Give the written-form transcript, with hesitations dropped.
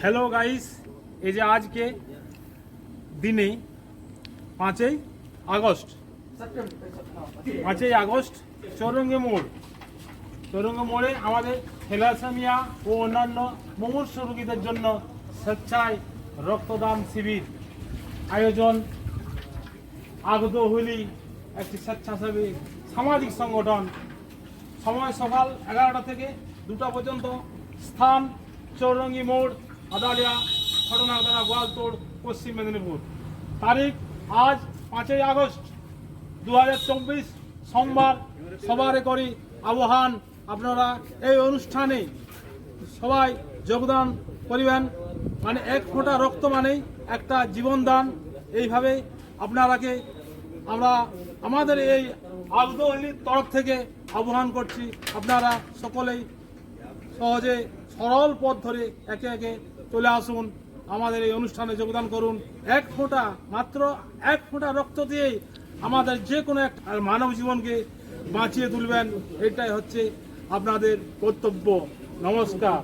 Hello guys, এই যে আজকে দিনে 5ই আগস্ট চৌরঙ্গি মোড়ে আমাদের থ্যালাসেমিয়া ও অন্যান্য মুমূর্ষ রোগীদের জন্য স্বেচ্ছায় রক্তদান শিবির আয়োজন। আগত হুলি একটি স্বেচ্ছাসেবী সামাজিক সংগঠন। সময় সকাল 11টা থেকে 2টা পর্যন্ত। স্থান চৌরঙ্গি মোড়, আদালিয়া, ঘটনাঘটনা, গোয়ালতোড়, পশ্চিম মেদিনীপুর। তারিখ আজ 5ই আগস্ট 2024 সোমবার। সবারে করি আহ্বান, আপনারা এই অনুষ্ঠানে সবাই যোগদান করিবেন। মানে এক ফোঁটা রক্ত মানেই একটা জীবনদান। এইভাবে আপনারাকে আমরা আমাদের এই আগদহল্লির তরফ থেকে আহ্বান করছি। আপনারা সকলেই সহজে সরল পথ ধরে একে একে চলে আসুন, আমাদের এই অনুষ্ঠানে যোগদান করুন। এক ফোঁটা, মাত্র এক ফোঁটা রক্ত দিয়েই আমাদের যে কোনো এক মানব জীবনকে বাঁচিয়ে তুলবেন। এটাই হচ্ছে আপনাদের কর্তব্য। নমস্কার।